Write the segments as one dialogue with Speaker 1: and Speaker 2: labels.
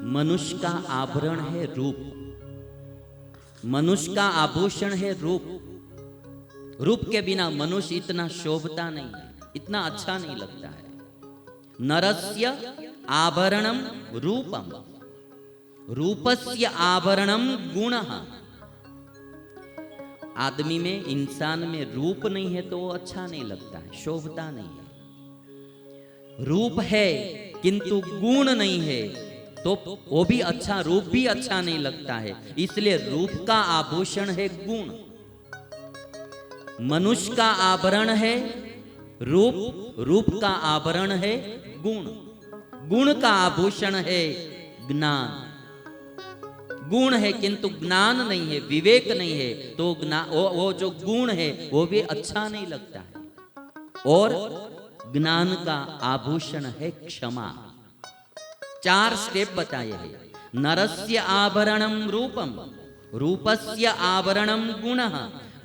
Speaker 1: मनुष्य का आभरण है रूप, मनुष्य का आभूषण है रूप। रूप के बिना मनुष्य इतना शोभता नहीं है, इतना अच्छा नहीं लगता है। नरस्य आभरणम रूपम, रूपस्य आभरणम गुणः। आदमी में, इंसान में रूप नहीं है तो वो अच्छा नहीं लगता है, शोभता नहीं है। रूप है किंतु गुण नहीं है तो वो भी अच्छा, रूप भी अच्छा नहीं लगता है। इसलिए रूप का आभूषण है गुण। मनुष्य का आभरण है रूप, रूप का आभरण है गुण, गुण का आभूषण है ज्ञान। गुण है किंतु ज्ञान नहीं है, विवेक नहीं है तो वो जो गुण है वो भी अच्छा नहीं लगता है। और ज्ञान का आभूषण है क्षमा। 4 स्टेप बताए हैं। नरस्य आभरणम रूपम, रूपस्य आभरणम गुणः,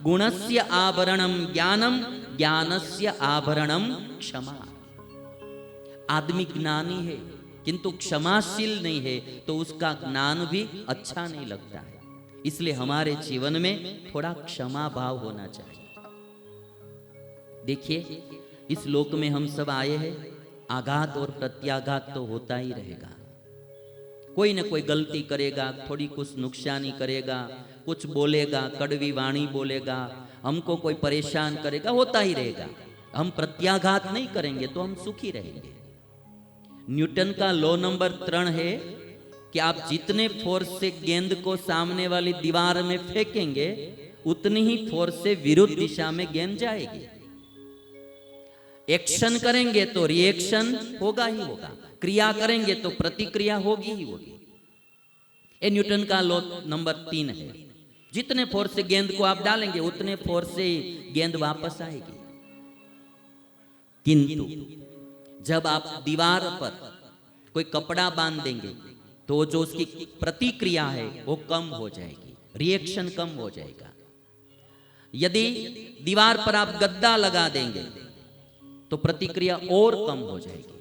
Speaker 1: गुणस्य आभरणम ज्ञानम, ज्ञानस्य आभरणम क्षमा। आदमी ज्ञानी है किंतु क्षमाशील नहीं है तो उसका ज्ञान भी अच्छा नहीं लगता है। इसलिए हमारे जीवन में थोड़ा क्षमा भाव होना चाहिए। देखिए, इस लोक में हम सब आए हैं, आघात और प्रत्याघात तो होता ही रहेगा। कोई न कोई गलती करेगा, थोड़ी कुछ नुकसानी करेगा, कुछ बोलेगा, कड़वी वाणी बोलेगा, हमको कोई परेशान करेगा, होता ही रहेगा। हम प्रत्याघात नहीं करेंगे तो हम सुखी रहेंगे। न्यूटन का लॉ नंबर 3 है कि आप जितने फोर्स से गेंद को सामने वाली दीवार में फेंकेंगे उतनी ही फोर्स से विरुद्ध दिशा में गेंद जाएगी। एक्शन करेंगे तो रिएक्शन होगा ही होगा, क्रिया करेंगे तो प्रतिक्रिया होगी ही होगी। ये न्यूटन का लॉ नंबर 3 है। जितने फोर्स से गेंद को आप डालेंगे उतने फोर्स से गेंद वापस आएगी। किंतु जब आप दीवार पर कोई कपड़ा बांध देंगे तो जो उसकी प्रतिक्रिया है वो कम हो जाएगी, रिएक्शन कम हो जाएगा। यदि दीवार पर आप गद्दा लगा देंगे तो प्रतिक्रिया और कम हो जाएगी।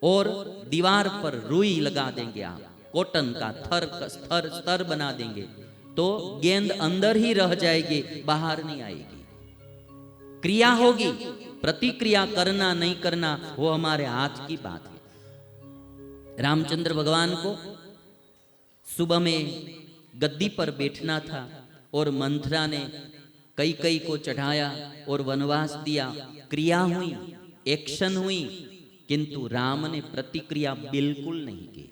Speaker 1: और दीवार पर रुई लगा देंगे आप, कॉटन का स्तर बना देंगे तो गेंद अंदर ही रह जाएगी, बाहर नहीं आएगी। क्रिया होगी, प्रतिक्रिया करना नहीं करना वो हमारे हाथ की बात है। रामचंद्र भगवान को सुबह में गद्दी पर बैठना था और मंथरा ने कई को चढ़ाया और वनवास दिया। क्रिया हुई, एक्शन हुई, किंतु राम ने प्रतिक्रिया बिल्कुल नहीं की।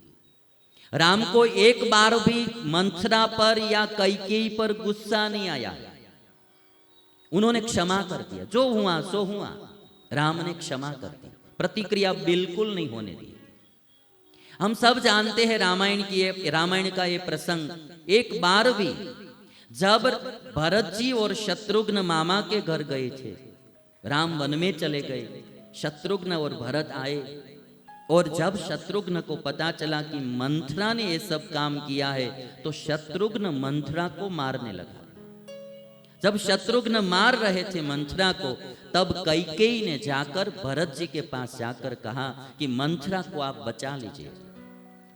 Speaker 1: राम को एक बार भी मंथरा पर या कैकेयी पर गुस्सा नहीं आया। उन्होंने क्षमा कर दिया, जो हुआ सो हुआ। राम ने क्षमा कर दी, प्रतिक्रिया बिल्कुल नहीं होने दी। हम सब जानते हैं रामायण का ये प्रसंग। एक बार भी जब भरत जी और शत्रुघ्न मामा के घर गए थे, राम वन में चले गए, शत्रुघ्न और भरत आए, और जब शत्रुघ्न को पता चला कि मंथरा ने ये सब काम किया है तो शत्रुघ्न मंथरा को मारने लगा। जब शत्रुघ्न मार रहे थे मंथरा को, तब कैकेयी ने जाकर भरत जी के पास जाकर कहा कि मंथरा को आप बचा लीजिए।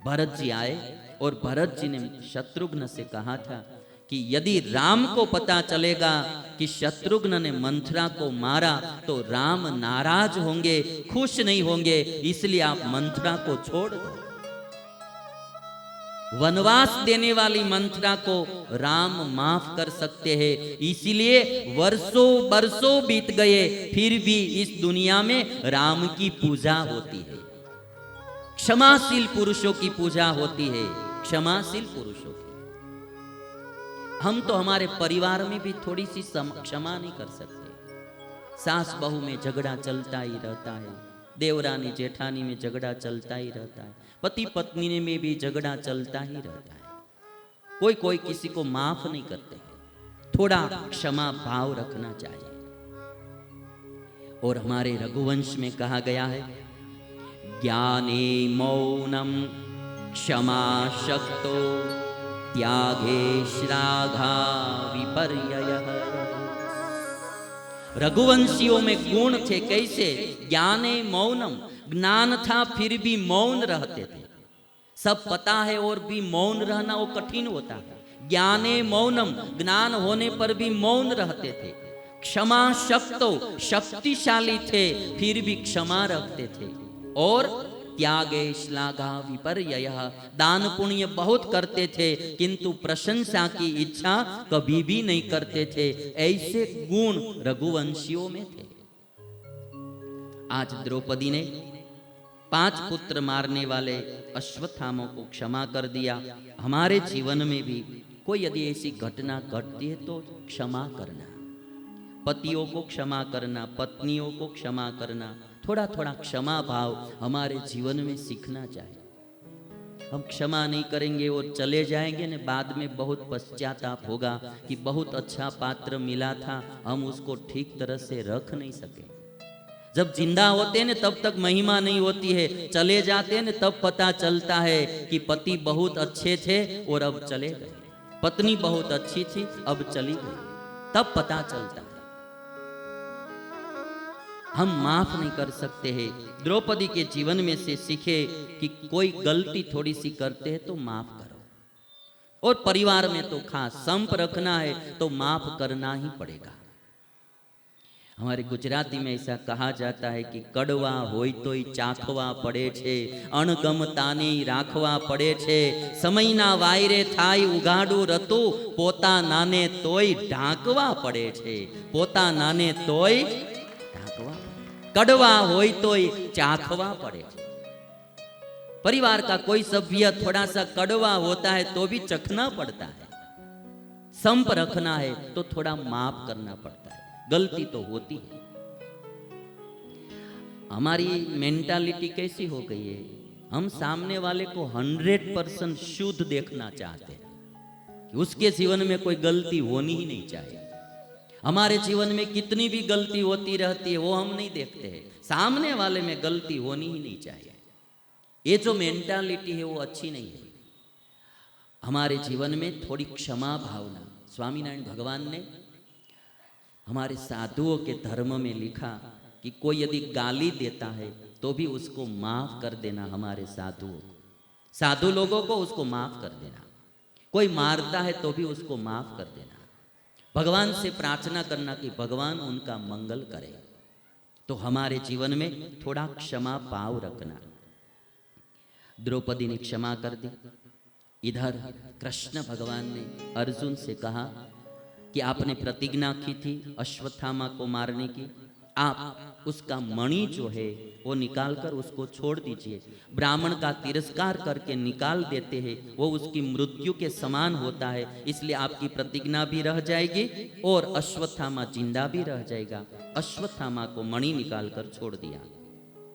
Speaker 1: भरत जी आए और भरत जी ने शत्रुघ्न से कहा था कि यदि राम को पता चलेगा कि शत्रुघ्न ने मंथरा को मारा तो राम नाराज होंगे, खुश नहीं होंगे, इसलिए आप मंथरा को छोड़ दो। वनवास देने वाली मंथरा को राम माफ कर सकते हैं, इसीलिए वर्षों बरसों बीत गए फिर भी इस दुनिया में राम की पूजा होती है। क्षमाशील पुरुषों की पूजा होती है, क्षमाशील पुरुषों की। हम तो हमारे परिवार में भी थोड़ी सी क्षमा नहीं कर सकते। सास बहू में झगड़ा चलता ही रहता है, देवरानी जेठानी में झगड़ा चलता ही रहता है, पति पत्नी में भी झगड़ा चलता ही रहता है। कोई किसी को माफ नहीं करते। थोड़ा क्षमा भाव रखना चाहिए। और हमारे रघुवंश में कहा गया है, ज्ञाने मौनम क्षमा शक्तो त्यागे श्राद्धा विपर्ययः। रघुवंशियों में गुण थे कैसे? ज्ञाने मौनम, ज्ञान था फिर भी मौन रहते थे। सब पता है और भी मौन रहना वो कठिन होता है। ज्ञाने मौनम, ज्ञान होने पर भी मौन रहते थे। क्षमा शक्तो, शक्तिशाली थे फिर भी क्षमा रखते थे। और त्यागे श्लाघा विपर्यय, दान पुण्य बहुत करते थे किंतु प्रशंसा की इच्छा कभी भी नहीं करते थे। ऐसे गुण रघुवंशियों में थे। आज द्रौपदी ने 5 पुत्र मारने वाले अश्वत्थामा को क्षमा कर दिया। हमारे जीवन में भी कोई यदि ऐसी घटना घटती है तो क्षमा करना, पतियों को क्षमा करना, पत्नियों को क्षमा करना, थोड़ा थोड़ा क्षमा भाव हमारे जीवन में सीखना चाहिए। हम क्षमा नहीं करेंगे और चले जाएंगे न, बाद में बहुत पश्चाताप होगा कि बहुत अच्छा पात्र मिला था, हम उसको ठीक तरह से रख नहीं सके। जब जिंदा होते हैं न तब तक महिमा नहीं होती है, चले जाते हैं न तब पता चलता है कि पति बहुत अच्छे थे और अब चले गए, पत्नी बहुत अच्छी थी अब चली गई, तब पता चलता है। हम माफ नहीं कर सकते हैं। द्रौपदी के जीवन में से सीखे कि कोई गलती थोड़ी सी करते हैं तो माफ करो, और परिवार में तो खास संप रखना है तो माफ करना ही पड़ेगा। हमारे गुजराती में ऐसा कहा जाता है कि कड़वा होय तोय चाखवा पड़े छे, अणगमताने राखवा पड़े छे, समयना वायरे थाय उगाडू रतु, पोता नाने तोय ढांकवा पड़े छे, पोता नाने तोय ढांकवा, कड़वा होय तोय चाखवा पड़े छे। परिवार का कोई सभ्य थोड़ा सा कड़वा होता है तो भी चखना पड़ता है। संप रखना है तो थोड़ा माफ करना पड़ता है, गलती तो होती है। हमारी मेंटालिटी कैसी हो गई है, हम सामने वाले को 100% शुद्ध देखना चाहते हैं कि उसके जीवन में कोई गलती होनी ही नहीं चाहिए। हमारे जीवन में कितनी भी गलती होती रहती है वो हम नहीं देखते हैं, सामने वाले में गलती होनी ही नहीं चाहिए। ये जो मेंटालिटी है वो अच्छी नहीं है। हमारे जीवन में थोड़ी क्षमा भावना, स्वामीनारायण भगवान ने हमारे साधुओं के धर्म में लिखा कि कोई यदि गाली देता है तो भी उसको माफ कर देना। हमारे साधुओं को, साधु लोगों को उसको माफ कर देना। कोई मारता है तो भी उसको माफ कर देना। भगवान से प्रार्थना करना कि भगवान उनका मंगल करे। तो हमारे जीवन में थोड़ा क्षमा भाव रखना। द्रौपदी ने क्षमा कर दी। इधर कृष्ण भगवान ने अर्जुन से कहा कि आपने प्रतिज्ञा की थी अश्वत्थामा को मारने की, आप उसका मणि जो है वो निकाल कर उसको छोड़ दीजिए। ब्राह्मण का तिरस्कार करके निकाल देते हैं, वो उसकी मृत्यु के समान होता है, इसलिए आपकी प्रतिज्ञा भी रह जाएगी और अश्वत्थामा जिंदा भी रह जाएगा। अश्वत्थामा को मणि निकाल कर छोड़ दिया।